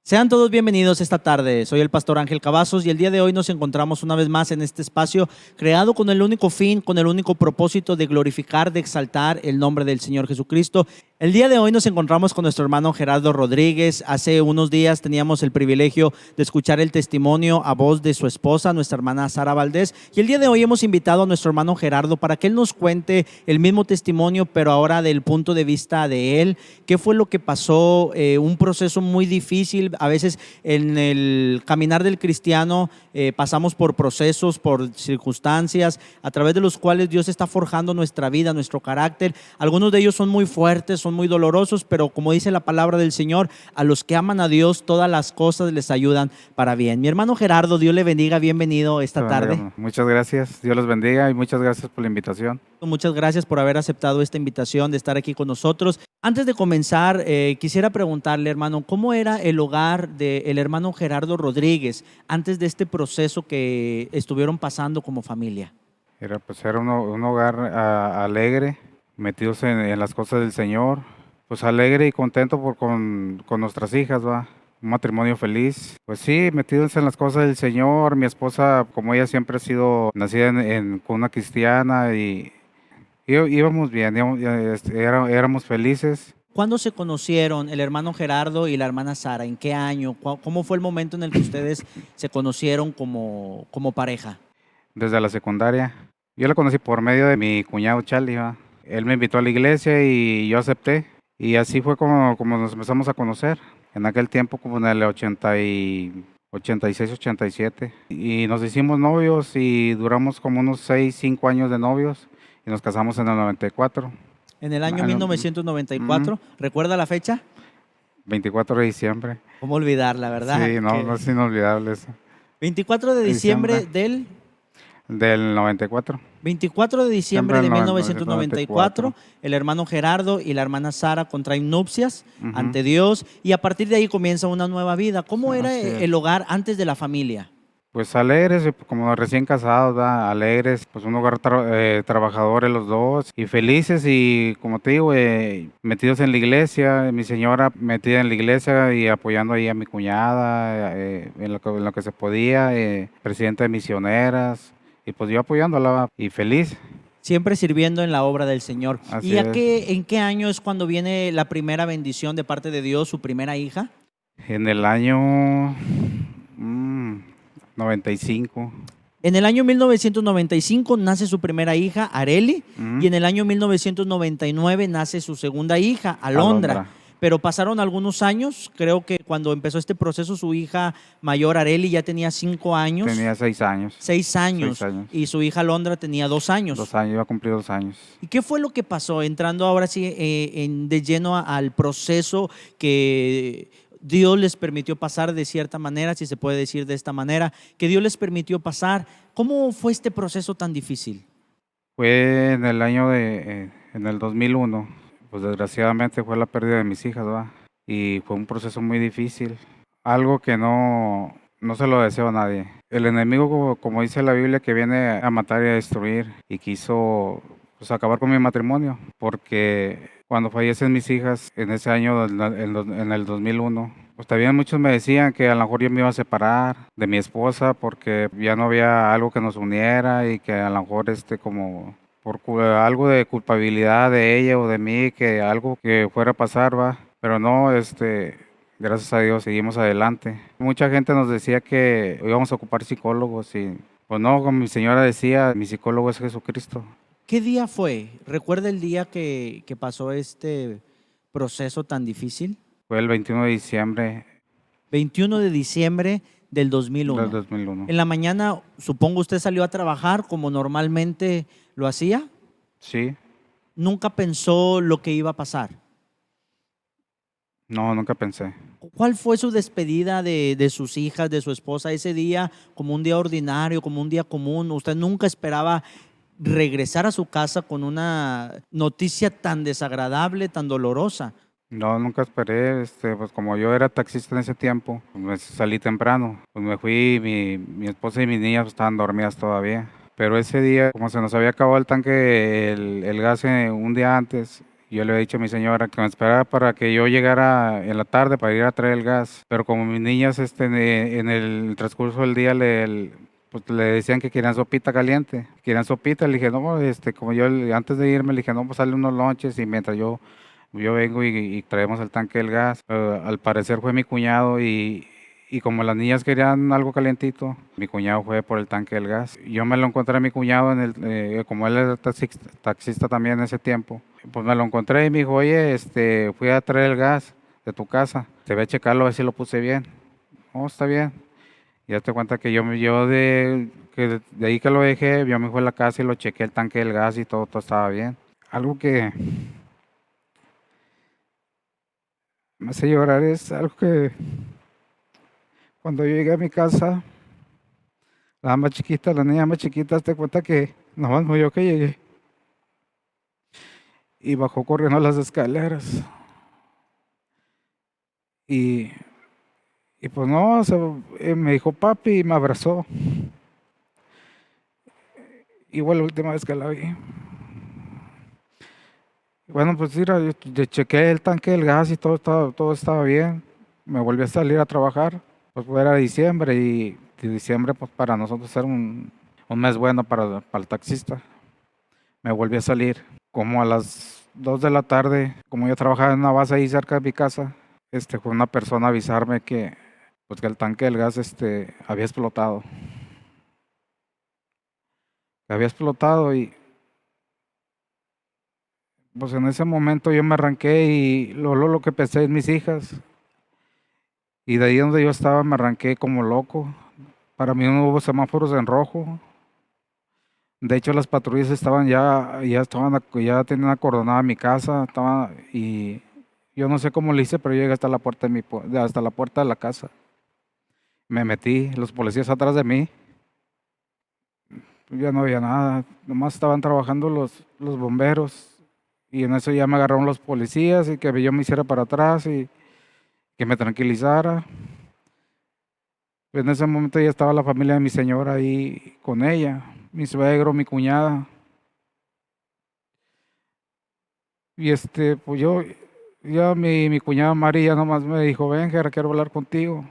Sean todos bienvenidos esta tarde. Soy el pastor Ángel Cavazos y el día de hoy nos encontramos una vez más en este espacio creado con el único fin, con el único propósito de glorificar, de exaltar el nombre del Señor Jesucristo. El día de hoy nos encontramos con nuestro hermano Gerardo Rodríguez. Hace unos días teníamos el privilegio de escuchar el testimonio a voz de su esposa, nuestra hermana Sara Valdés. Y el día de hoy hemos invitado a nuestro hermano Gerardo para que él nos cuente el mismo testimonio, pero ahora del punto de vista de él. ¿Qué fue lo que pasó? Un proceso muy difícil. A veces en el caminar del cristiano pasamos por procesos, por circunstancias, a través de los cuales Dios está forjando nuestra vida, nuestro carácter. Algunos de ellos son muy fuertes, son muy dolorosos, pero como dice la palabra del Señor, a los que aman a Dios, todas las cosas les ayudan para bien. Mi hermano Gerardo, Dios le bendiga, bienvenido esta tarde. Muchas gracias, Dios los bendiga y muchas gracias por la invitación. Muchas gracias por haber aceptado esta invitación de estar aquí con nosotros. Antes de comenzar, quisiera preguntarle, hermano, ¿cómo era el hogar del hermano Gerardo Rodríguez antes de este proceso que estuvieron pasando como familia? Era un hogar alegre, metidos en las cosas del Señor, pues alegre y contento con nuestras hijas, va. Un matrimonio feliz. Pues sí, metidos en las cosas del Señor. Mi esposa, como ella siempre ha sido nacida en cuna cristiana y íbamos bien, éramos felices. ¿Cuándo se conocieron el hermano Gerardo y la hermana Sara? ¿En qué año? ¿Cómo fue el momento en el que ustedes se conocieron como pareja? Desde la secundaria. Yo la conocí por medio de mi cuñado Charlie, ¿va? Él me invitó a la iglesia y yo acepté. Y así fue como nos empezamos a conocer. En aquel tiempo, como en el 86, 87. Y nos hicimos novios y duramos como unos 6, 5 años de novios. Y nos casamos en el 94. En el año Ah, 1994, ¿recuerda la fecha? 24 de diciembre. ¿Cómo olvidarla, verdad? Sí, no es inolvidable eso. 24 de diciembre Del 94. 24 de diciembre de Siempre el 1994, el hermano Gerardo y la hermana Sara contraen nupcias Ujú. ante Dios y a partir de ahí comienza una nueva vida. ¿Cómo era Así es. el hogar antes de la familia? Pues alegres, como recién casados, ¿verdad? Alegres, pues un hogar trabajadores los dos y felices y como te digo, metidos en la iglesia, mi señora metida en la iglesia y apoyando ahí a mi cuñada en lo que se podía, presidenta de misioneras y pues yo apoyándola ¿va? Y feliz, Siempre sirviendo en la obra del Señor. así ¿Y es. en qué año es cuando viene la primera bendición de parte de Dios, su primera hija? En el año 95. En el año 1995 nace su primera hija, Areli, y en el año 1999 nace su segunda hija, Alondra. Alondra. Pero pasaron algunos años, creo que cuando empezó este proceso su hija mayor, Areli, ya tenía 5 años. Tenía 6 años. 6 años. 6 años. Y su hija Alondra tenía 2 años. 2 años, iba a cumplir 2 años. ¿Y qué fue lo que pasó? Entrando ahora sí de lleno al proceso que Dios les permitió pasar de cierta manera, si se puede decir de esta manera, que Dios les permitió pasar. ¿Cómo fue este proceso tan difícil? Fue en el 2001, pues desgraciadamente fue la pérdida de mis hijas, ¿va? Y fue un proceso muy difícil, algo que no se lo deseo a nadie. El enemigo, como dice la Biblia, que viene a matar y a destruir y quiso pues, acabar con mi matrimonio, porque cuando fallecen mis hijas en ese año, en el 2001, pues también muchos me decían que a lo mejor yo me iba a separar de mi esposa porque ya no había algo que nos uniera y que a lo mejor como algo de culpabilidad de ella o de mí, que algo que fuera a pasar, va. Pero no, gracias a Dios seguimos adelante. Mucha gente nos decía que íbamos a ocupar psicólogos y pues no, como mi señora decía, mi psicólogo es Jesucristo. ¿Qué día fue? ¿Recuerda el día que pasó este proceso tan difícil? Fue el 21 de diciembre 21 de diciembre del 2001. del 2001. En la mañana, supongo usted salió a trabajar como normalmente lo hacía. Sí, Nunca pensó lo que iba a pasar. no, nunca pensé. ¿Cuál fue su despedida de sus hijas, de su esposa ese día, como un día ordinario, como un día común? ¿Usted nunca esperaba regresar a su casa con una noticia tan desagradable, tan dolorosa? No, nunca esperé, pues como yo era taxista en ese tiempo, pues me salí temprano, pues me fui, mi esposa y mis niñas estaban dormidas todavía. Pero ese día, como se nos había acabado el tanque, el gas un día antes, yo le había dicho a mi señora que me esperara para que yo llegara en la tarde para ir a traer el gas. Pero como mis niñas en el transcurso del día pues le decían que querían sopita caliente, querían sopita, le dije, no, como yo antes de irme le dije, no, pues sale unos lonches y mientras yo vengo y traemos el tanque del gas. Al parecer fue mi cuñado y como las niñas querían algo calientito, mi cuñado fue por el tanque del gas. Yo me lo encontré a mi cuñado, como él era taxista también en ese tiempo, pues me lo encontré y me dijo, oye, fui a traer el gas de tu casa, te voy a checarlo a ver si lo puse bien. Oh, está bien. Y ya te cuenta que de ahí que lo dejé, yo me fui a la casa y lo chequé el tanque del gas y todo estaba bien. Algo que me hace llorar es algo que cuando yo llegué a mi casa, la niña más chiquita, te cuenta que nomás me yo que llegué y bajó corriendo las escaleras. Y, y pues no, me dijo papi y me abrazó. Igual la última vez que la vi. Bueno, pues mira, yo chequé el tanque del gas y todo estaba bien. Me volví a salir a trabajar, pues era diciembre y diciembre pues para nosotros era un mes bueno para el taxista. Me volví a salir como a las 2 de la tarde, como yo trabajaba en una base ahí cerca de mi casa, fue una persona a avisarme pues que el tanque del gas había explotado. Había explotado y pues en ese momento yo me arranqué y lo que pensé en mis hijas. Y de ahí donde yo estaba me arranqué como loco. Para mí no hubo semáforos en rojo. De hecho, las patrullas ya tenían acordonada mi casa, y yo no sé cómo le hice, pero yo llegué hasta la puerta hasta la puerta de la casa. Me metí, los policías atrás de mí, ya no había nada, nomás estaban trabajando los bomberos, y en eso ya me agarraron los policías y que yo me hiciera para atrás y que me tranquilizara. En ese momento ya estaba la familia de mi señora ahí con ella, mi suegro, mi cuñada. Y pues ya mi cuñada María nomás me dijo, ven, Jera, quiero hablar contigo.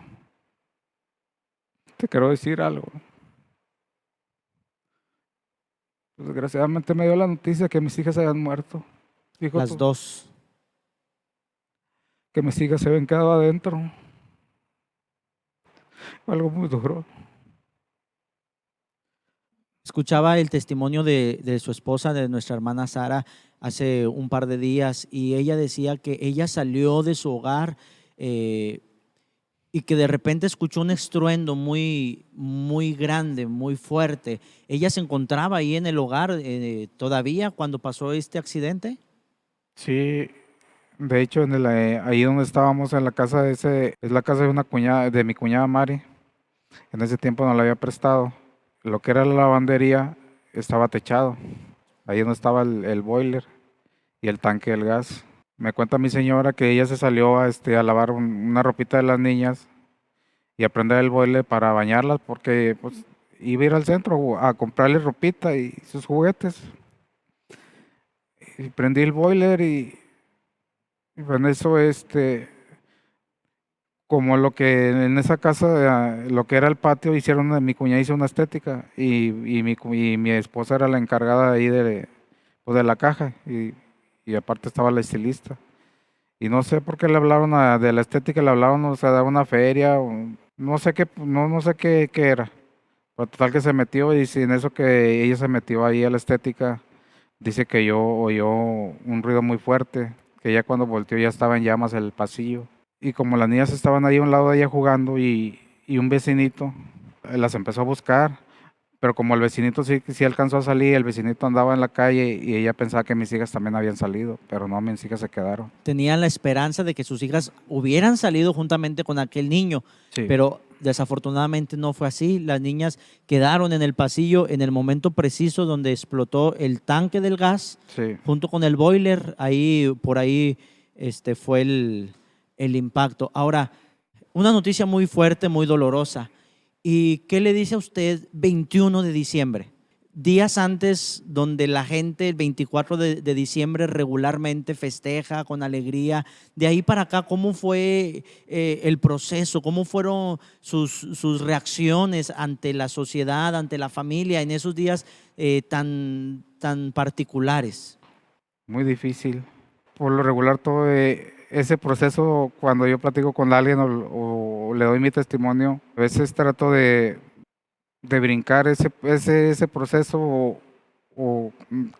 Te quiero decir algo. Pues, desgraciadamente me dio la noticia que mis hijas se habían muerto. Dijo Las tú, dos. que mis hijas se habían quedado adentro. Algo muy duro. Escuchaba el testimonio de su esposa, de nuestra hermana Sara, hace un par de días, y ella decía que ella salió de su hogar y que de repente escuchó un estruendo muy, muy grande, muy fuerte. ¿Ella se encontraba ahí en el hogar todavía cuando pasó este accidente? Sí, de hecho, ahí donde estábamos, en la casa es la casa de una cuñada, de mi cuñada Mari. En ese tiempo no la había prestado. Lo que era la lavandería estaba techado. Ahí donde estaba el boiler y el tanque del gas. Me cuenta mi señora que ella se salió a lavar una ropita de las niñas y a prender el boiler para bañarlas porque pues iba a ir al centro a comprarle ropita y sus juguetes. Y prendí el boiler y con eso como lo que en esa casa, lo que era el patio, mi cuñada hizo una estética y mi esposa era la encargada ahí pues, de la caja y aparte estaba la estilista. Y no sé por qué le hablaron de la estética, le hablaron, o sea, de una feria, o no sé no sé qué era. Pero total que se metió y en eso que ella se metió ahí a la estética, dice que yo oyó un ruido muy fuerte, que ya cuando volteó ya estaba en llamas el pasillo. Y como las niñas estaban ahí a un lado de ella jugando y un vecinito las empezó a buscar, pero como el vecinito sí alcanzó a salir, el vecinito andaba en la calle y ella pensaba que mis hijas también habían salido, pero no, mis hijas se quedaron. Tenían la esperanza de que sus hijas hubieran salido juntamente con aquel niño, Sí, pero desafortunadamente no fue así. Las niñas quedaron en el pasillo en el momento preciso donde explotó el tanque del gas sí. junto con el boiler. Ahí, por ahí, fue el impacto. Ahora, una noticia muy fuerte, muy dolorosa. ¿Y qué le dice a usted 21 de diciembre? días antes donde la gente el 24 de diciembre regularmente festeja con alegría. De ahí para acá, ¿cómo fue el proceso? ¿Cómo fueron sus reacciones ante la sociedad, ante la familia en esos días tan particulares? Muy difícil. Por lo regular, todo ese proceso, cuando yo platico con alguien o le doy mi testimonio, a veces trato de brincar ese proceso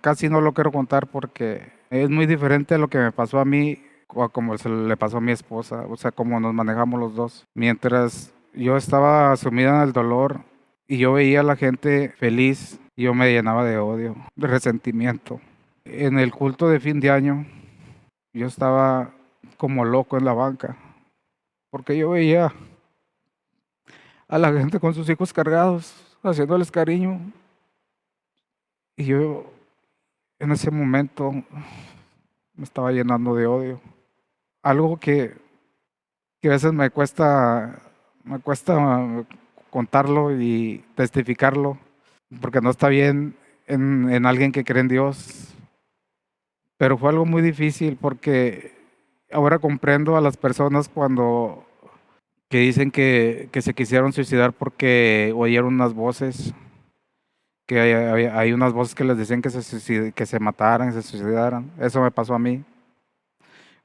casi no lo quiero contar porque es muy diferente a lo que me pasó a mí o a como se le pasó a mi esposa, o sea, cómo nos manejamos los dos. Mientras yo estaba sumida en el dolor y yo veía a la gente feliz, yo me llenaba de odio, de resentimiento. En el culto de fin de año, yo estaba como loco en la banca porque yo veía a la gente con sus hijos cargados, haciéndoles cariño. Y yo en ese momento me estaba llenando de odio. Algo que a veces me cuesta contarlo y testificarlo, porque no está bien en alguien que cree en Dios. Pero fue algo muy difícil porque ahora comprendo a las personas cuando que dicen que se quisieron suicidar porque oyeron unas voces, que hay unas voces que les decían que se mataran, se suicidaran. Eso me pasó a mí.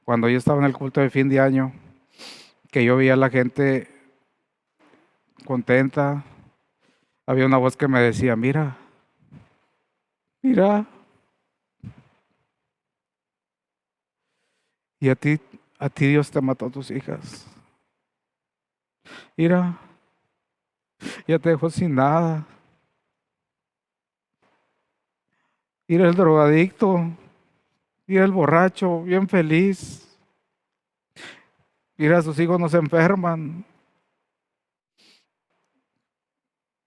Cuando yo estaba en el culto de fin de año, que yo veía a la gente contenta, había una voz que me decía, mira, mira, y a ti Dios te mató a tus hijas. Mira, ya te dejó sin nada. Mira el drogadicto, mira el borracho, bien feliz. Mira, sus hijos no se enferman.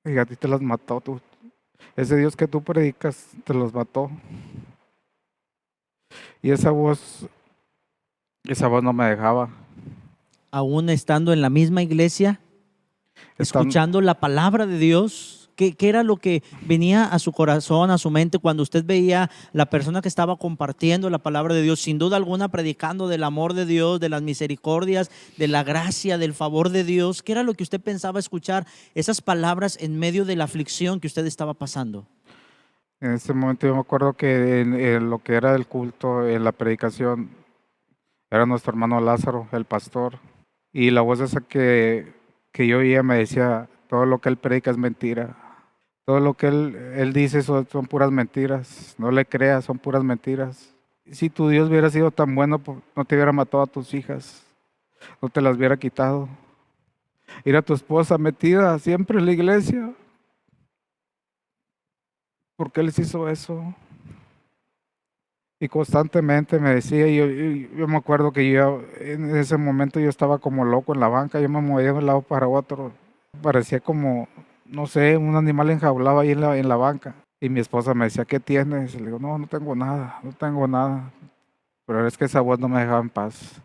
Y a ti te las mató tú. Ese Dios que tú predicas te los mató. Y esa voz no me dejaba. Aún estando en la misma iglesia, Están, escuchando la palabra de Dios. ¿Qué era lo que venía a su corazón, a su mente, cuando usted veía la persona que estaba compartiendo la palabra de Dios, sin duda alguna predicando del amor de Dios, de las misericordias, de la gracia, del favor de Dios? ¿Qué era lo que usted pensaba escuchar esas palabras en medio de la aflicción que usted estaba pasando? en ese momento yo me acuerdo que en lo que era el culto, en la predicación, era nuestro hermano Lázaro, el pastor. Y la voz esa que yo oía me decía, todo lo que él predica es mentira. Todo lo que él dice son puras mentiras. No le creas, son puras mentiras. Si tu Dios hubiera sido tan bueno, pues, no te hubiera matado a tus hijas, no te las hubiera quitado. Ir a tu esposa metida siempre en la iglesia. ¿Por qué les hizo eso? Y constantemente me decía, yo me acuerdo que yo en ese momento yo estaba como loco en la banca, yo me movía de un lado para otro, parecía como, no sé, un animal enjaulado ahí en la banca. Y mi esposa me decía, ¿qué tienes? Y le digo, no, no tengo nada, no tengo nada. Pero es que esa voz no me dejaba en paz.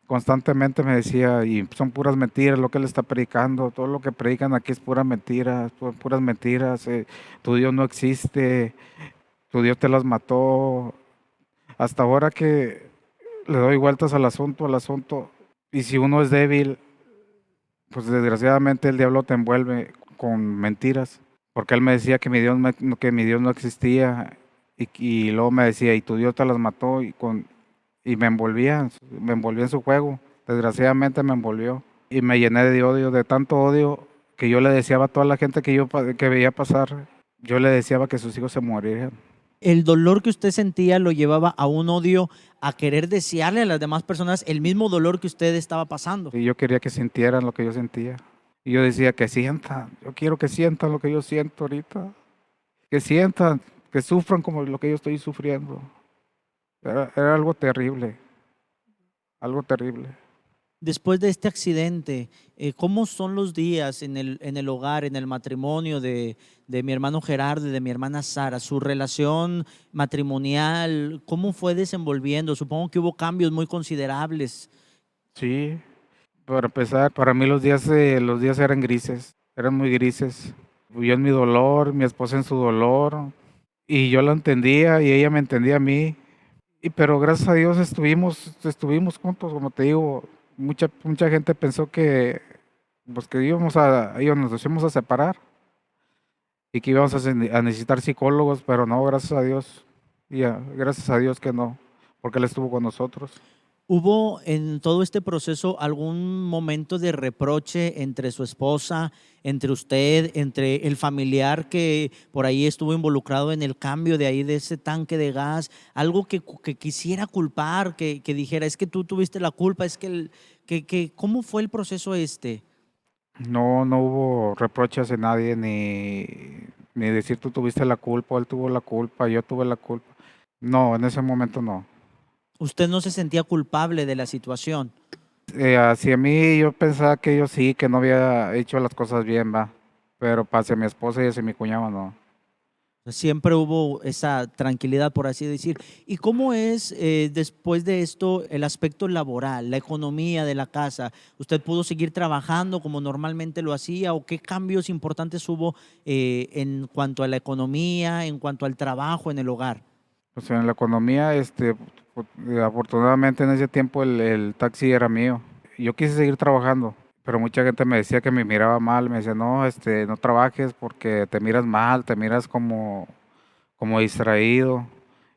Constantemente me decía, y son puras mentiras lo que él está predicando, todo lo que predican aquí es pura mentira, puras mentiras, tu Dios no existe, tu Dios te las mató. Hasta ahora que le doy vueltas al asunto, y si uno es débil, pues desgraciadamente el diablo te envuelve con mentiras, porque él me decía que que mi Dios no existía, y luego me decía, y tu Dios te las mató, y me envolvía en su juego, desgraciadamente me envolvió, y me llené de odio, de tanto odio, que yo le deseaba a toda la gente que veía pasar, yo le deseaba que sus hijos se murieran. El dolor que usted sentía lo llevaba a un odio, a querer desearle a las demás personas el mismo dolor que usted estaba pasando. Y yo quería que sintieran lo que yo sentía. Y yo decía que sientan, yo quiero que sientan lo que yo siento ahorita. Que sientan, que sufran como lo que yo estoy sufriendo. Era algo terrible, algo terrible. Después de este accidente, ¿cómo son los días en el hogar, en el matrimonio de mi hermano Gerardo y de mi hermana Sara? Su relación matrimonial, ¿cómo fue desenvolviendo? Supongo que hubo cambios muy considerables. Sí, para empezar, para mí los días eran grises, eran muy grises. Yo en mi dolor, mi esposa en su dolor, y yo la entendía y ella me entendía a mí. Pero gracias a Dios estuvimos juntos, como te digo. Mucha gente pensó que, pues que nos íbamos a separar y que íbamos a necesitar psicólogos, pero no, gracias a Dios. Gracias a Dios que no, porque Él estuvo con nosotros. ¿Hubo en todo este proceso algún momento de reproche entre su esposa, entre usted, entre el familiar que por ahí estuvo involucrado en el cambio de ahí de ese tanque de gas? Algo que quisiera culpar, que dijera, es que tú tuviste la culpa, es que, ¿cómo fue el proceso este? No, no hubo reproches de nadie, ni decir tú tuviste la culpa, él tuvo la culpa, yo tuve la culpa. No, en ese momento no. ¿Usted no se sentía culpable de la situación? Hacia mí yo pensaba que yo sí, que no había hecho las cosas bien, va. Pero hacia mi esposa y hacia mi cuñado no. Siempre hubo esa tranquilidad, por así decir. ¿Y cómo es después de esto el aspecto laboral, la economía de la casa? ¿Usted pudo seguir trabajando como normalmente lo hacía o qué cambios importantes hubo en cuanto a la economía, en cuanto al trabajo en el hogar? Pues en la economía, afortunadamente en ese tiempo el taxi era mío. Yo quise seguir trabajando, pero mucha gente me decía que me miraba mal, me decía, no, no trabajes porque te miras mal, te miras como distraído.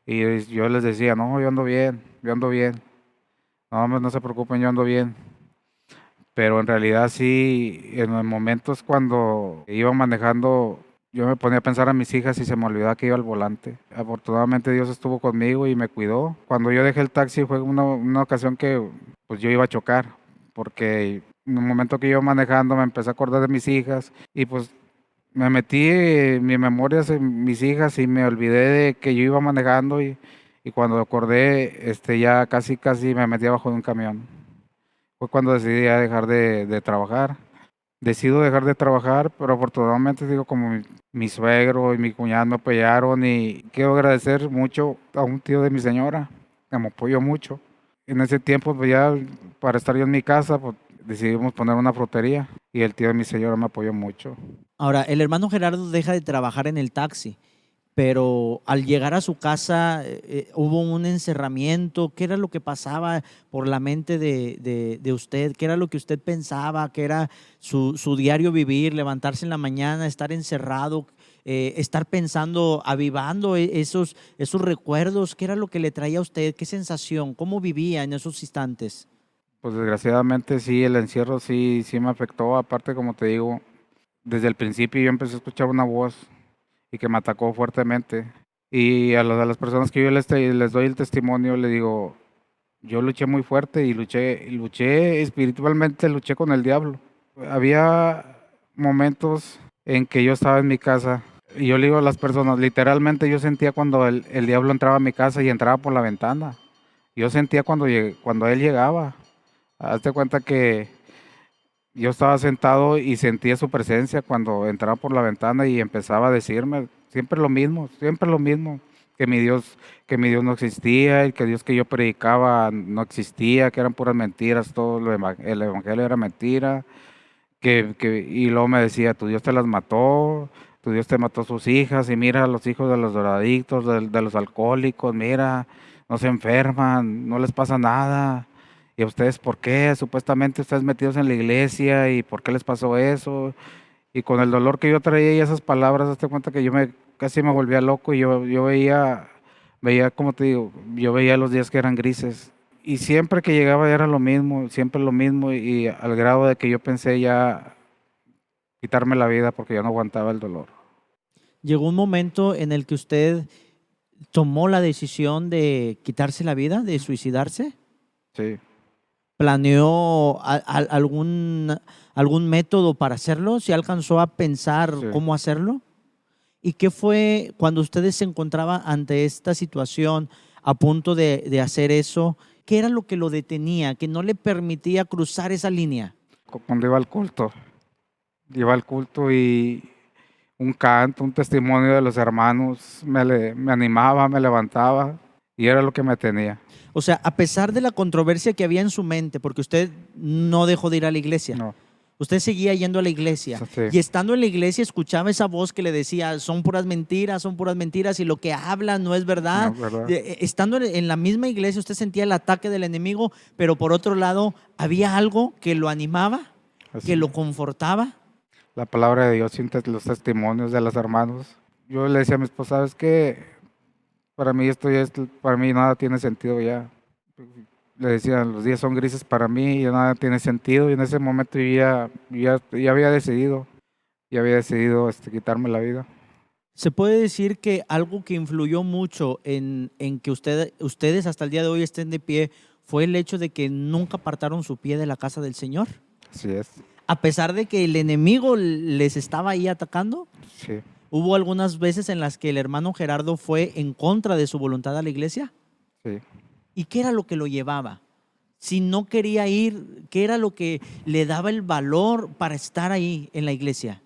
Y yo les decía, no, yo ando bien, yo ando bien. No, hombre, no se preocupen, yo ando bien. Pero en realidad sí, en los momentos cuando iba manejando, yo me ponía a pensar a mis hijas y se me olvidaba que iba al volante. Afortunadamente Dios estuvo conmigo y me cuidó. Cuando yo dejé el taxi fue una ocasión que pues yo iba a chocar, porque en un momento que iba manejando me empecé a acordar de mis hijas y pues me metí en mi memoria en mis hijas y me olvidé de que yo iba manejando y cuando acordé, ya casi me metí abajo de un camión. Fue cuando decidí ya dejar de trabajar. Decido dejar de trabajar, pero afortunadamente digo, como mi suegro y mi cuñado me apoyaron y quiero agradecer mucho a un tío de mi señora que me apoyó mucho. En ese tiempo, pues ya para estar yo en mi casa, pues decidimos poner una frutería y el tío de mi señora me apoyó mucho. Ahora, el hermano Gerardo deja de trabajar en el taxi, pero al llegar a su casa hubo un encerramiento. ¿Qué era lo que pasaba por la mente de usted? ¿Qué era lo que usted pensaba? ¿Qué era su diario vivir? Levantarse en la mañana, estar encerrado, estar pensando, avivando esos recuerdos. ¿Qué era lo que le traía a usted? ¿Qué sensación? ¿Cómo vivía en esos instantes? Pues desgraciadamente sí, el encierro sí me afectó. Aparte, como te digo, desde el principio yo empecé a escuchar una voz y que me atacó fuertemente. Y a las personas que yo les doy el testimonio, le digo, yo luché muy fuerte y luché espiritualmente, luché con el diablo. Había momentos en que yo estaba en mi casa y yo le digo a las personas, literalmente yo sentía cuando el diablo entraba a mi casa y entraba por la ventana. Yo sentía cuando él llegaba. Hazte cuenta que yo estaba sentado y sentía su presencia cuando entraba por la ventana y empezaba a decirme siempre lo mismo, que mi Dios no existía, y que Dios que yo predicaba no existía, que eran puras mentiras, el evangelio era mentira, y luego me decía, tu Dios te las mató, tu Dios te mató a sus hijas, y mira a los hijos de los drogadictos, de los alcohólicos, mira, no se enferman, no les pasa nada. ¿Y a ustedes por qué? Supuestamente ustedes metidos en la iglesia, ¿y por qué les pasó eso? Y con el dolor que yo traía y esas palabras, hazte cuenta que casi me volvía loco y yo veía, como te digo, yo veía los días que eran grises. Y siempre que llegaba era lo mismo, siempre lo mismo, y al grado de que yo pensé ya quitarme la vida porque ya no aguantaba el dolor. ¿Llegó un momento en el que usted tomó la decisión de quitarse la vida, de suicidarse? Sí, ¿Planeó algún método para hacerlo? ¿Se alcanzó a pensar sí. cómo hacerlo? ¿Y qué fue cuando ustedes se encontraban ante esta situación a punto de hacer eso? ¿Qué era lo que lo detenía, que no le permitía cruzar esa línea? Cuando iba al culto y un canto, un testimonio de los hermanos me animaba, me levantaba y era lo que me tenía. O sea, a pesar de la controversia que había en su mente, porque usted no dejó de ir a la iglesia, No, Usted seguía yendo a la iglesia Sí. y estando en la iglesia escuchaba esa voz que le decía, son puras mentiras y lo que hablan no es verdad. No, ¿verdad? Estando en la misma iglesia usted sentía el ataque del enemigo, pero por otro lado había algo que lo animaba, que Así. lo confortaba. La palabra de Dios, los testimonios de los hermanos. Yo le decía a mi esposa, ¿sabes qué? Para mí para mí nada tiene sentido ya. Le decía, los días son grises para mí, ya nada tiene sentido. Y en ese momento ya había decidido quitarme la vida. Se puede decir que algo que influyó mucho en que ustedes hasta el día de hoy estén de pie fue el hecho de que nunca apartaron su pie de la casa del Señor. Así es, A pesar de que el enemigo les estaba ahí atacando, sí, hubo algunas veces en las que el hermano Gerardo fue en contra de su voluntad a la iglesia. sí. ¿Y qué era lo que lo llevaba? Si no quería ir, ¿qué era lo que le daba el valor para estar ahí en la iglesia?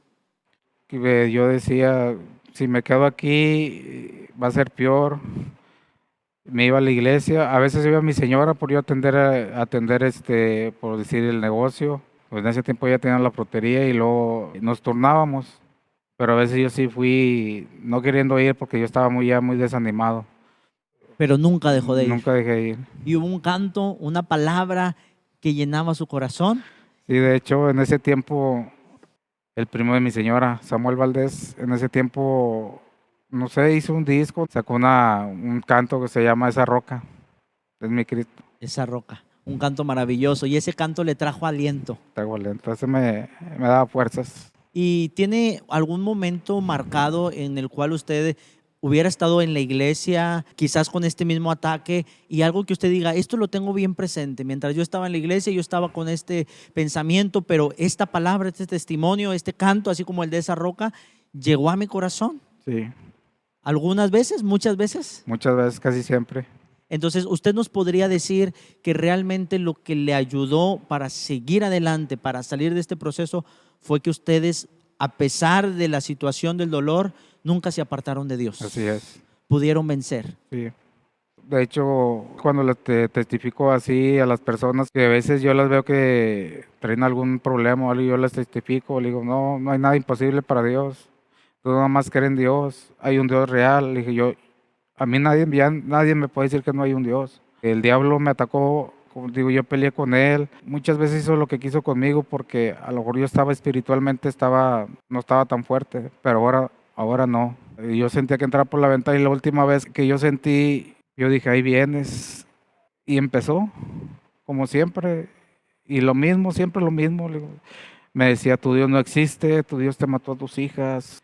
Yo decía, si me quedo aquí va a ser peor. Me iba a la iglesia, a veces iba mi señora por yo atender por decir el negocio. Pues en ese tiempo ya tenía la frutería y luego nos turnábamos. Pero a veces yo sí fui no queriendo ir porque yo estaba ya muy desanimado. Pero nunca dejó de ir. Nunca dejé de ir. Y hubo un canto, una palabra que llenaba su corazón. Sí, de hecho, en ese tiempo, el primo de mi señora, Samuel Valdés, en ese tiempo, no sé, hizo un disco, sacó un canto que se llama Esa Roca, es mi Cristo. Esa roca, un canto maravilloso. Y ese canto le trajo aliento. Entonces me daba fuerzas. ¿Y tiene algún momento marcado en el cual usted hubiera estado en la iglesia, quizás con este mismo ataque, y algo que usted diga, esto lo tengo bien presente? Mientras yo estaba en la iglesia, yo estaba con este pensamiento, pero esta palabra, este testimonio, este canto, así como el de esa roca, llegó a mi corazón. Sí, Algunas veces, muchas veces. muchas veces, casi siempre. Entonces, usted nos podría decir que realmente lo que le ayudó para seguir adelante, para salir de este proceso, fue que ustedes, a pesar de la situación del dolor, nunca se apartaron de Dios. Así es, Pudieron vencer. sí. De hecho, cuando testifico así a las personas, que a veces yo las veo que traen algún problema o algo, yo les testifico, le digo, no, no hay nada imposible para Dios. Tú nada más crees en Dios, hay un Dios real. Le dije yo, a mí nadie me puede decir que no hay un Dios. El diablo me atacó, como digo, yo peleé con él. Muchas veces hizo lo que quiso conmigo porque a lo mejor yo estaba espiritualmente, no estaba tan fuerte, pero ahora no. Y yo sentía que entraba por la ventana y la última vez que yo sentí, yo dije, ahí vienes. Y empezó, como siempre, y lo mismo, siempre lo mismo. Le digo, me decía, tu Dios no existe, tu Dios te mató a tus hijas,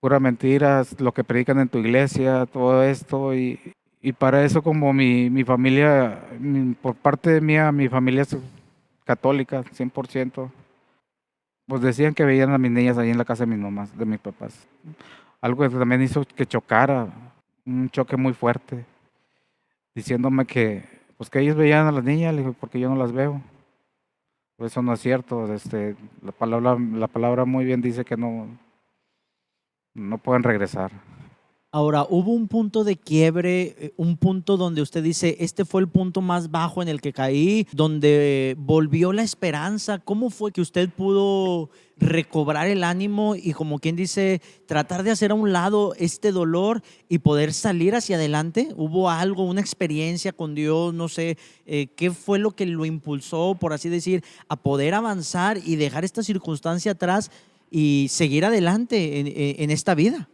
puras mentiras, lo que predican en tu iglesia, todo esto. Y para eso, como mi familia, por parte mía, mi familia es católica, 100%, pues decían que veían a mis niñas ahí en la casa de mis mamás, de mis papás. Algo que también hizo que chocara, un choque muy fuerte, diciéndome pues que ellos veían a las niñas, le digo, porque yo no las veo. Pues eso no es cierto. La palabra muy bien dice que no pueden regresar. Ahora, hubo un punto de quiebre, un punto donde usted dice, este fue el punto más bajo en el que caí, donde volvió la esperanza. ¿Cómo fue que usted pudo recobrar el ánimo y, como quien dice, tratar de hacer a un lado este dolor y poder salir hacia adelante? ¿Hubo algo, una experiencia con Dios? No sé, ¿qué fue lo que lo impulsó, por así decir, a poder avanzar y dejar esta circunstancia atrás y seguir adelante en esta vida?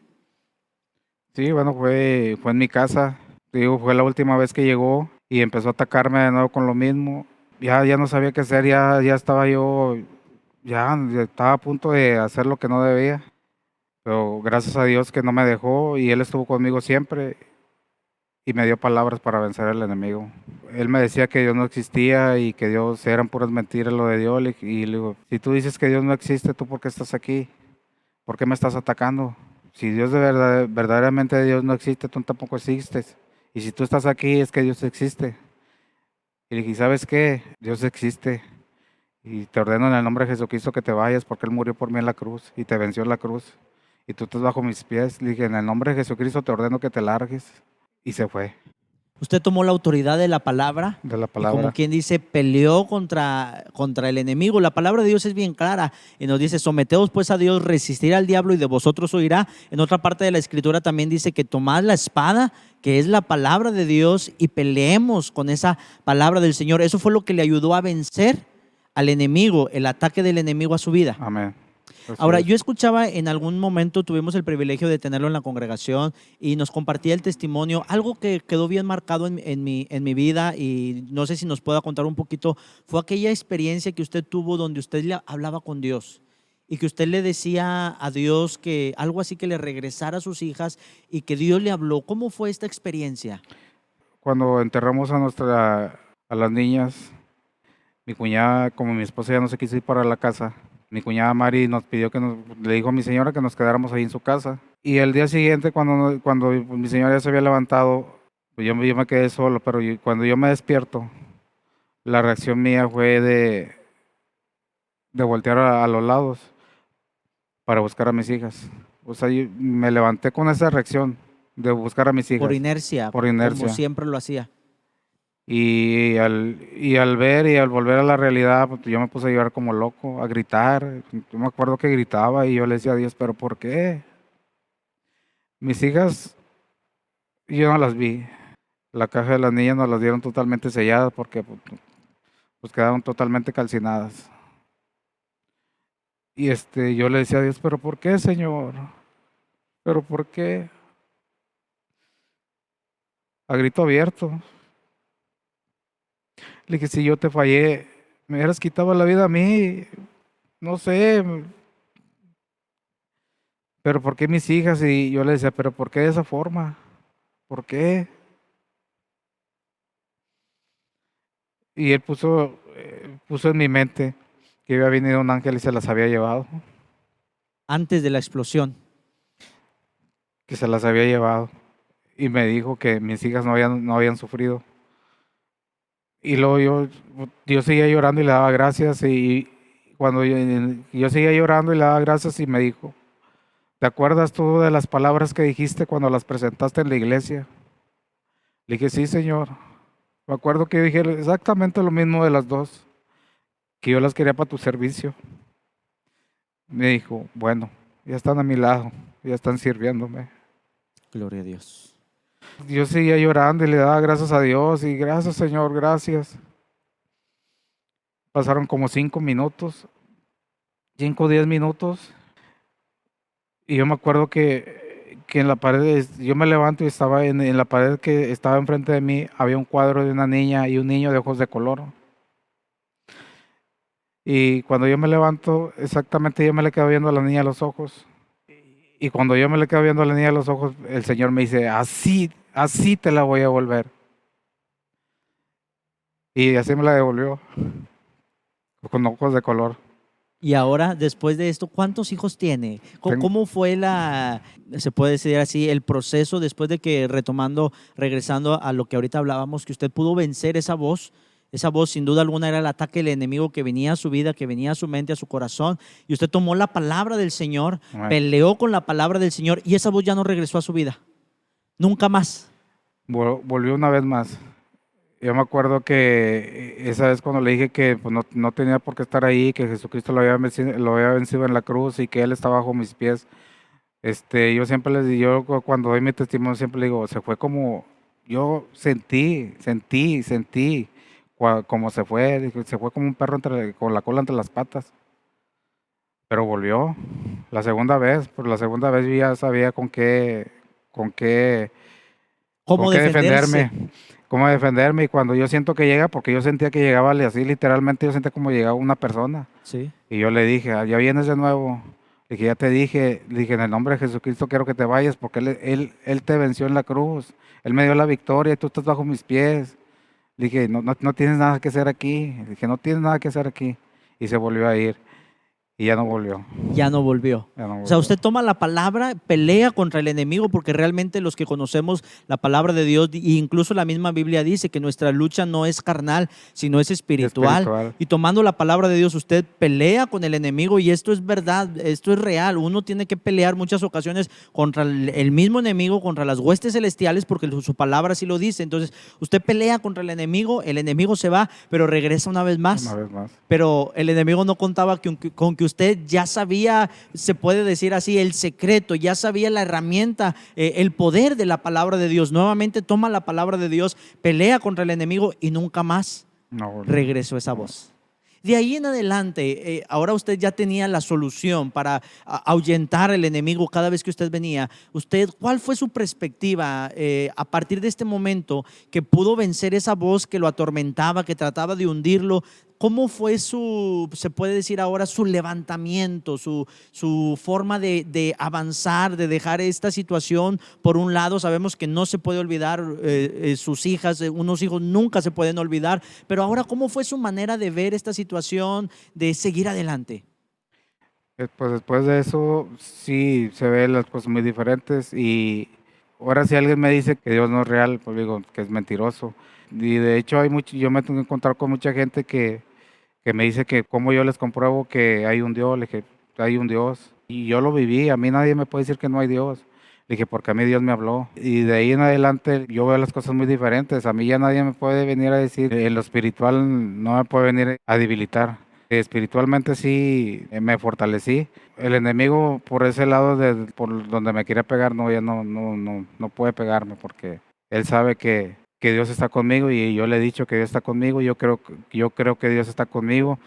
Sí, bueno, fue en mi casa. Te digo, fue la última vez que llegó y empezó a atacarme de nuevo con lo mismo. Ya no sabía qué hacer, ya estaba yo, ya estaba a punto de hacer lo que no debía. Pero gracias a Dios que no me dejó y Él estuvo conmigo siempre y me dio palabras para vencer al enemigo. Él me decía que Dios no existía y que Dios eran puras mentiras lo de Dios. Y le digo, si tú dices que Dios no existe, ¿tú por qué estás aquí? ¿Por qué me estás atacando? Si Dios verdaderamente Dios no existe, tú tampoco existes. Y si tú estás aquí es que Dios existe. Y le dije, ¿sabes qué? Dios existe. Y te ordeno en el nombre de Jesucristo que te vayas porque Él murió por mí en la cruz y te venció en la cruz. Y tú estás bajo mis pies. Le dije, en el nombre de Jesucristo te ordeno que te largues. Y se fue. Usted tomó la autoridad de la palabra de la y, como palabra. quien dice, peleó contra el enemigo. La palabra de Dios es bien clara y nos dice: someteos pues a Dios, resistir al diablo y de vosotros huirá. En otra parte de la escritura también dice que tomad la espada, que es la palabra de Dios, y peleemos con esa palabra del Señor. Eso fue lo que le ayudó a vencer al enemigo, el ataque del enemigo a su vida. Amén. Así Ahora, es. yo escuchaba en algún momento, tuvimos el privilegio de tenerlo en la congregación y nos compartía el testimonio, algo que quedó bien marcado en mi vida, y no sé si nos pueda contar un poquito. Fue aquella experiencia que usted tuvo donde usted le hablaba con Dios y que usted le decía a Dios que algo así, que le regresara a sus hijas, y que Dios le habló. ¿Cómo fue esta experiencia? Cuando enterramos a las niñas, mi cuñada, como mi esposa ya no se quiso ir para la casa, mi cuñada Mari nos pidió le dijo a mi señora que nos quedáramos ahí en su casa. Y el día siguiente, cuando mi señora ya se había levantado, pues yo me quedé solo, pero cuando yo me despierto, la reacción mía fue de voltear a los lados para buscar a mis hijas. O sea, yo me levanté con esa reacción de buscar a mis Por hijas, inercia, por como inercia. siempre lo hacía. Y al ver y al volver a la realidad, pues yo me puse a llorar como loco, a gritar. Yo me acuerdo que gritaba y yo le decía a Dios, ¿pero por qué? Mis hijas, yo no las vi. La caja de las niñas nos las dieron totalmente selladas porque pues quedaron totalmente calcinadas. Y yo le decía a Dios, ¿pero por qué, Señor? ¿Pero por qué? A grito abierto. Le dije, si yo te fallé, me hubieras quitado la vida a mí, no sé, pero ¿por qué mis hijas? Y yo le decía, ¿pero por qué de esa forma? ¿Por qué? Y él puso en mi mente que había venido un ángel y se las había llevado, Antes de la explosión. que se las había llevado. Y me dijo que mis hijas no habían sufrido. Y luego yo seguía llorando y le daba gracias. Y cuando yo seguía llorando y le daba gracias, y me dijo, ¿te acuerdas tú de las palabras que dijiste cuando las presentaste en la iglesia? Le dije, sí, Señor. Me acuerdo que dije exactamente lo mismo de las dos, que yo las quería para tu servicio. Me dijo, bueno, ya están a mi lado, ya están sirviéndome. Gloria a Dios. Yo seguía llorando y le daba gracias a Dios y gracias, Señor, gracias. Pasaron como 5 minutos, 5 o 10 minutos, y yo me acuerdo que en la pared, yo me levanto y estaba en la pared que estaba enfrente de mí, había un cuadro de una niña y un niño de ojos de color. Y cuando yo me levanto, exactamente yo me le quedo viendo a la niña a los ojos. Y cuando yo me le quedo viendo a la niña a los ojos, el Señor me dice, así, así te la voy a devolver. Y así me la devolvió, con ojos de color. Y ahora, después de esto, ¿cuántos hijos tiene? Tengo, ¿Cómo fue se puede decir así, el proceso después de que, regresando a lo que ahorita hablábamos, que usted pudo vencer esa voz? Esa voz, sin duda alguna, era el ataque del enemigo que venía a su vida, que venía a su mente, a su corazón. Y usted tomó la palabra del Señor, Amén. peleó con la palabra del Señor, y esa voz ya no regresó a su vida. Nunca más. Volvió una vez más. Yo me acuerdo que esa vez cuando le dije que pues, no tenía por qué estar ahí, que Jesucristo lo había vencido en la cruz y que Él está bajo mis pies. Yo siempre les digo, cuando doy mi testimonio, siempre le digo, se fue como, yo sentí, como se fue, dije, se fue como un perro con la cola entre las patas, pero volvió. Por la segunda vez yo ya sabía con qué, con ¿Cómo qué defenderse? defenderme, cómo defenderme, y cuando yo siento que llega, porque yo sentía que llegaba así, literalmente yo sentía como llegaba una persona, Sí. y yo le dije, ya vienes de nuevo. Le dije, ya te dije, le dije, en el nombre de Jesucristo quiero que te vayas porque Él te venció en la cruz. Él me dio la victoria y tú estás bajo mis pies. Le dije, no tienes nada que hacer aquí. Le dije, no tienes nada que hacer aquí. Y se volvió a ir. y ya no volvió. Ya no volvió. Ya no O sea, volvió. usted toma la palabra, pelea contra el enemigo, porque realmente los que conocemos la palabra de Dios, e incluso la misma Biblia dice que nuestra lucha no es carnal, sino es espiritual. Espiritual. Y tomando la palabra de Dios, usted pelea con el enemigo, y esto es verdad, esto es real. Uno tiene que pelear muchas ocasiones contra el mismo enemigo, contra las huestes celestiales, porque su palabra sí lo dice. Entonces, usted pelea contra el enemigo se va, pero regresa una vez Una más. vez más. Pero el enemigo no contaba con que usted ya sabía, se puede decir así, el secreto, ya sabía la herramienta, el poder de la palabra de Dios. Nuevamente toma la palabra de Dios, pelea contra el enemigo y nunca más No volvió. regresó esa voz. De ahí en adelante, ahora usted ya tenía la solución para ahuyentar al enemigo cada vez que usted venía. Usted, ¿cuál fue su perspectiva a partir de este momento que pudo vencer esa voz que lo atormentaba, que trataba de hundirlo? ¿Cómo fue se puede decir ahora, su levantamiento, su forma de avanzar, de dejar esta situación por un lado? Sabemos que no se puede olvidar sus hijas, unos hijos nunca se pueden olvidar, pero ahora, ¿cómo fue su manera de ver esta situación, de seguir adelante? Pues después de eso, sí se ven las cosas muy diferentes. Y ahora si alguien me dice que Dios no es real, pues digo que es mentiroso. Y de hecho yo me tengo que encontrar con mucha gente que me dice que cómo yo les compruebo que hay un Dios. Le dije, hay un Dios. Y yo lo viví, a mí nadie me puede decir que no hay Dios. Le dije, porque a mí Dios me habló. Y de ahí en adelante yo veo las cosas muy diferentes. A mí ya nadie me puede venir a decir, en lo espiritual no me puede venir a debilitar. Espiritualmente sí me fortalecí. El enemigo por ese lado por donde me quería pegar, no, ya no puede pegarme, porque él sabe que Dios está conmigo, y yo le he dicho que Dios está conmigo. Yo creo que Dios está conmigo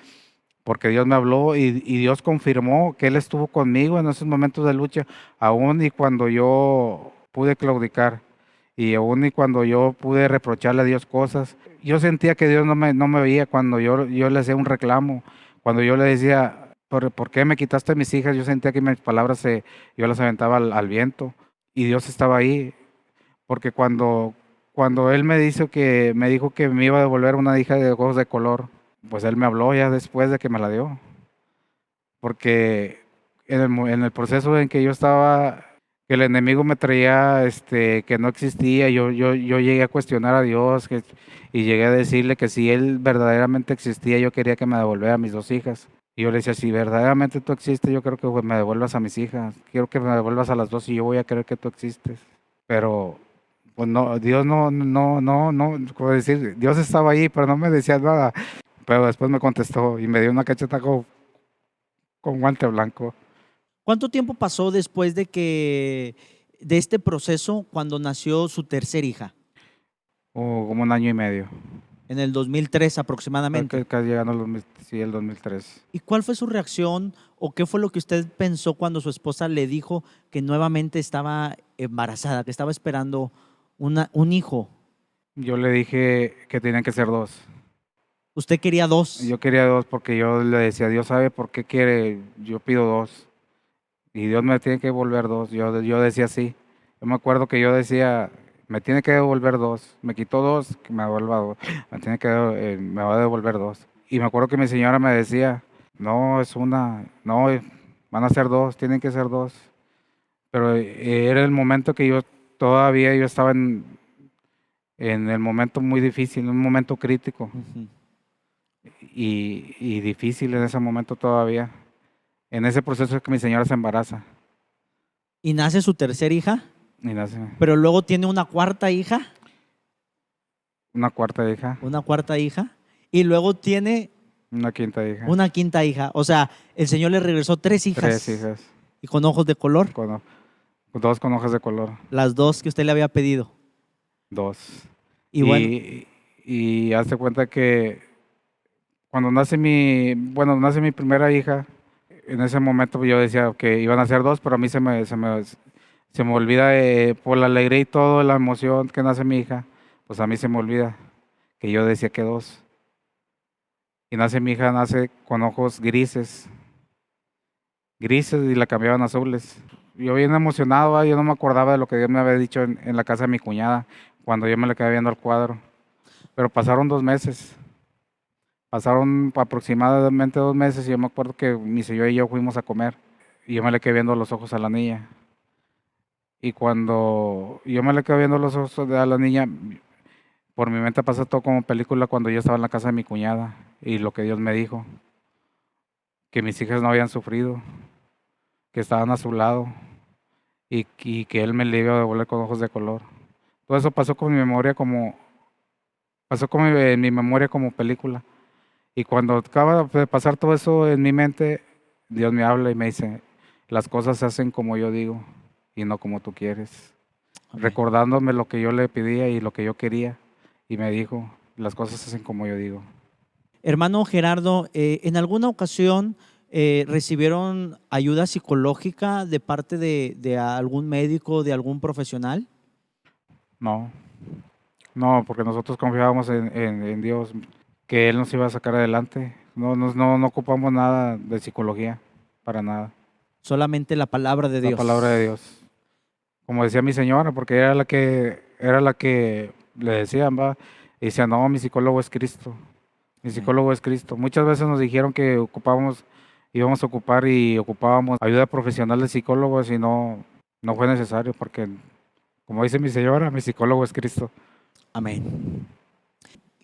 porque Dios me habló, y Dios confirmó que Él estuvo conmigo en esos momentos de lucha, aún y cuando yo pude claudicar, y aún y cuando yo pude reprocharle a Dios cosas. Yo sentía que Dios no me veía cuando yo le hacía un reclamo, cuando yo le decía, ¿por qué me quitaste mis hijas? Yo sentía que mis palabras yo las aventaba al viento, y Dios estaba ahí, porque cuando Él me dijo que me iba a devolver una hija de ojos de color, pues Él me habló ya después de que me la dio, porque en el proceso en que yo estaba, que el enemigo me traía que no existía, yo llegué a cuestionar a Dios, y llegué a decirle que si Él verdaderamente existía, yo quería que me devolviera a mis dos hijas. Y yo le decía, si verdaderamente tú existes, yo creo que me devuelvas a mis hijas, quiero que me devuelvas a las dos, y yo voy a creer que tú existes. Pero pues no, Dios no, como decir, Dios estaba ahí, pero no me decía nada. Pero después me contestó y me dio una cacheta con guante blanco. ¿Cuánto tiempo pasó después de este proceso cuando nació su tercer hija? Como un año y medio. En el 2003 aproximadamente. Casi llegando sí, el 2003. ¿Y cuál fue su reacción o qué fue lo que usted pensó cuando su esposa le dijo que nuevamente estaba embarazada, que estaba esperando un hijo? Yo le dije que tenían que ser dos. Usted quería dos. Yo quería dos porque yo le decía, Dios sabe por qué quiere, yo pido dos. Y Dios me tiene que devolver dos. Yo decía así. Yo me acuerdo que yo decía, me tiene que devolver dos. Me quitó dos, que me devuelva dos. Me va a devolver dos. Y me acuerdo que mi señora me decía, no, es una, no, van a ser dos, tienen que ser dos. Pero era el momento que yo estaba en el momento muy difícil, en un momento crítico, Ujú. y difícil en ese momento todavía. En ese proceso es que mi señora se embaraza Y nace su tercera hija, y nace pero luego tiene una cuarta hija, una cuarta hija, y luego tiene una quinta hija, una quinta hija. O sea, el Señor le regresó tres hijas. tres hijas, Y con ojos de color, dos con hojas de color, las dos que usted le había pedido. dos. Y bueno, Y hazte cuenta que cuando nace mi primera hija, en ese momento yo decía que iban a ser dos, pero a mí se me olvida, por la alegría y todo, la emoción que nace mi hija, pues a mí se me olvida que yo decía que dos. Y nace mi hija, nace con ojos grises, y la cambiaban a azules. Yo bien emocionado, yo no me acordaba de lo que Dios me había dicho en la casa de mi cuñada, cuando yo me le quedé viendo al cuadro. Pero pasaron 2 meses. Pasaron aproximadamente 2 meses y yo me acuerdo que mi señor y yo fuimos a comer y yo me le quedé viendo los ojos a la niña. Y cuando yo me le quedé viendo los ojos a la niña, por mi mente pasó todo como película cuando yo estaba en la casa de mi cuñada y lo que Dios me dijo, que mis hijas no habían sufrido, que estaban a su lado y que Él me le iba a devolver con ojos de color. Todo eso pasó con mi memoria en mi memoria como película. Y cuando acaba de pasar todo eso en mi mente, Dios me habla y me dice, las cosas se hacen como yo digo y no como tú quieres. Amén. Recordándome lo que yo le pedía y lo que yo quería. Y me dijo, las cosas se hacen como yo digo. Hermano Gerardo, ¿en alguna ocasión recibieron ayuda psicológica de parte de algún médico, de algún profesional? No, no, porque nosotros confiábamos en Dios, que Él nos iba a sacar adelante. No ocupamos nada de psicología, para nada. Solamente la palabra de La palabra de Dios. Dios. Como decía mi señora, porque era la que le decían, va, y decía, no, mi psicólogo es Cristo, mi Amén. psicólogo es Cristo. Muchas veces nos dijeron que íbamos a ocupar y ocupábamos ayuda profesional de psicólogos y no fue necesario, porque como dice mi señora, mi psicólogo es Cristo. Amén.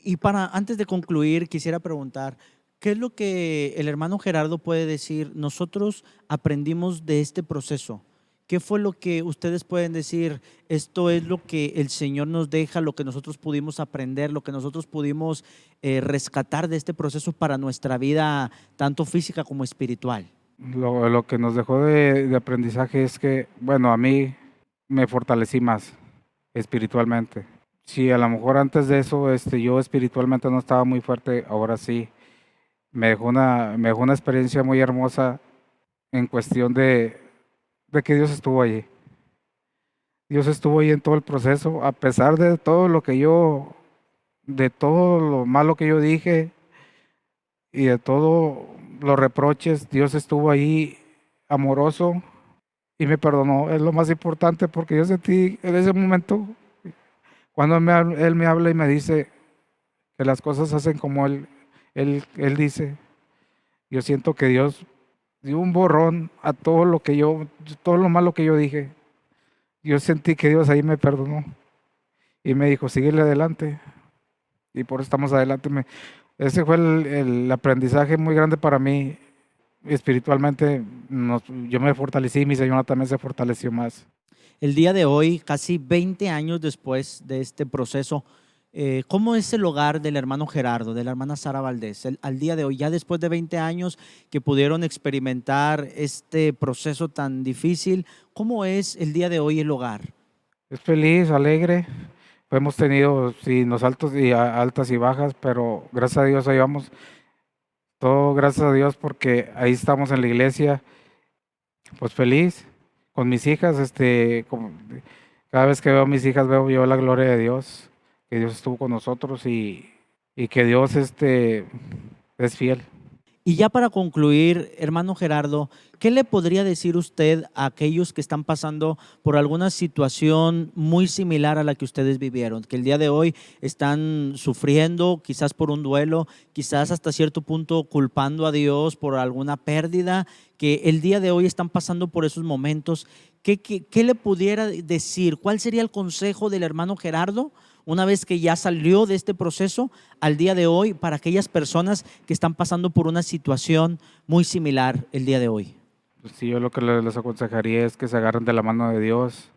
Y antes de concluir, quisiera preguntar, ¿qué es lo que el hermano Gerardo puede decir? Nosotros aprendimos de este proceso. ¿Qué fue lo que ustedes pueden decir? Esto es lo que el Señor nos deja, lo que nosotros pudimos aprender, lo que nosotros pudimos rescatar de este proceso para nuestra vida, tanto física como espiritual. Lo que nos dejó de aprendizaje es que, bueno, a mí me fortalecí más espiritualmente. Sí, a lo mejor antes de eso, yo espiritualmente no estaba muy fuerte, ahora sí. Me dejó una experiencia muy hermosa en cuestión de que Dios estuvo allí. Dios estuvo ahí en todo el proceso, a pesar de todo lo malo que yo dije y de todos los reproches, Dios estuvo ahí amoroso y me perdonó. Es lo más importante porque yo sentí en ese momento, cuando Él me habla y me dice que las cosas se hacen como Él dice, yo siento que Dios dio un borrón a todo lo malo que yo dije. Yo sentí que Dios ahí me perdonó y me dijo, síguele adelante. Y por eso estamos adelante. Ese fue el aprendizaje muy grande para mí. Espiritualmente, yo me fortalecí y mi señora también se fortaleció más. El día de hoy, casi 20 años después de este proceso, ¿cómo es el hogar del hermano Gerardo, de la hermana Sara Valdés? Al día de hoy, ya después de 20 años que pudieron experimentar este proceso tan difícil, ¿cómo es el día de hoy el hogar? Es feliz, alegre. Hemos tenido, sí, los altas y bajas, pero gracias a Dios ahí vamos. Todo gracias a Dios porque ahí estamos en la iglesia, pues feliz con mis hijas. Cada vez que veo a mis hijas veo yo la gloria de Dios, que Dios estuvo con nosotros y que Dios es fiel. Y ya para concluir, hermano Gerardo, ¿qué le podría decir usted a aquellos que están pasando por alguna situación muy similar a la que ustedes vivieron? Que el día de hoy están sufriendo, quizás por un duelo, quizás hasta cierto punto culpando a Dios por alguna pérdida, que el día de hoy están pasando por esos momentos. ¿Qué le pudiera decir? ¿Cuál sería el consejo del hermano Gerardo una vez que ya salió de este proceso al día de hoy para aquellas personas que están pasando por una situación muy similar el día de hoy? Pues sí, yo lo que les aconsejaría es que se agarren de la mano de Dios,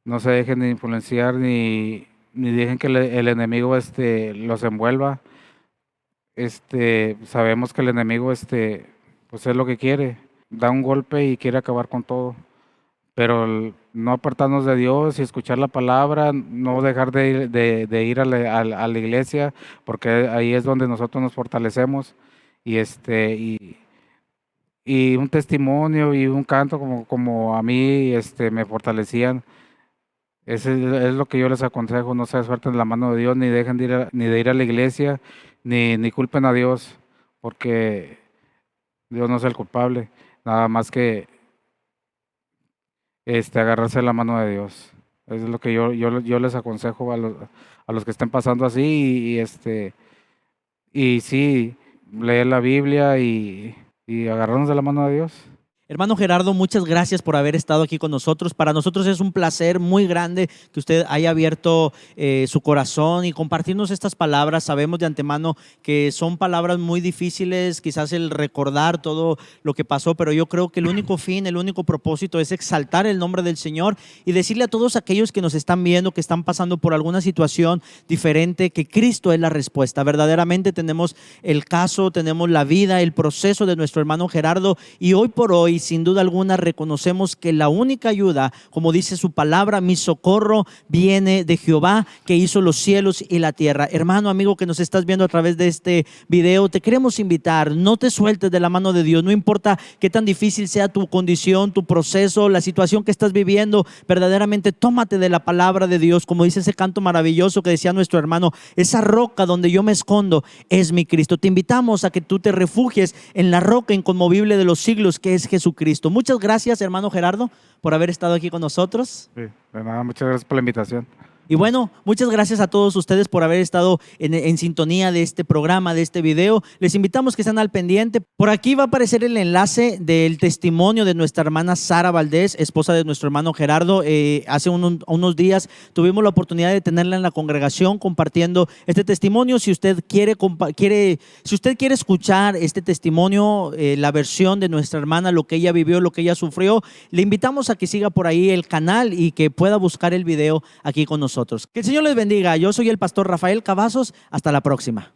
no se dejen de influenciar ni dejen que el enemigo los envuelva. Sabemos que el enemigo pues es lo que quiere, da un golpe y quiere acabar con todo, pero no apartarnos de Dios y escuchar la palabra, no dejar de ir a la iglesia, porque ahí es donde nosotros nos fortalecemos y un testimonio y un canto como a mí me fortalecían. Ese es lo que yo les aconsejo, no se suelten de la mano de Dios, ni dejen de ir a la iglesia, ni culpen a Dios, porque Dios no es el culpable, nada más que agarrarse de la mano de Dios. Eso es lo que yo les aconsejo a los que estén pasando así y sí, leer la Biblia y agarrarnos de la mano de Dios. Hermano Gerardo, muchas gracias por haber estado aquí con nosotros. Para nosotros es un placer muy grande que usted haya abierto su corazón y compartirnos estas palabras. Sabemos de antemano que son palabras muy difíciles, quizás el recordar todo lo que pasó, pero yo creo que el único fin, el único propósito es exaltar el nombre del Señor y decirle a todos aquellos que nos están viendo, que están pasando por alguna situación diferente, que Cristo es la respuesta. Verdaderamente tenemos el caso, tenemos la vida, el proceso de nuestro hermano Gerardo, y hoy por hoy, sin duda alguna, reconocemos que la única ayuda, como dice su palabra, mi socorro viene de Jehová, que hizo los cielos y la tierra. Hermano, amigo que nos estás viendo a través de este video, te queremos invitar, no te sueltes de la mano de Dios, no importa qué tan difícil sea tu condición, tu proceso, la situación que estás viviendo, verdaderamente tómate de la palabra de Dios, como dice ese canto maravilloso que decía nuestro hermano, esa roca donde yo me escondo es mi Cristo. Te invitamos a que tú te refugies en la roca inconmovible de los siglos, que es Jesucristo. Muchas gracias, hermano Gerardo, por haber estado aquí con nosotros. Sí, de nada, muchas gracias por la invitación. Y bueno, muchas gracias a todos ustedes por haber estado en sintonía de este programa, de este video. Les invitamos que estén al pendiente. Por aquí va a aparecer el enlace del testimonio de nuestra hermana Sara Valdés, esposa de nuestro hermano Gerardo. Hace unos días tuvimos la oportunidad de tenerla en la congregación compartiendo este testimonio. Si usted quiere escuchar este testimonio, la versión de nuestra hermana, lo que ella vivió, lo que ella sufrió, le invitamos a que siga por ahí el canal y que pueda buscar el video aquí con nosotros. Que el Señor les bendiga. Yo soy el pastor Rafael Cavazos. Hasta la próxima.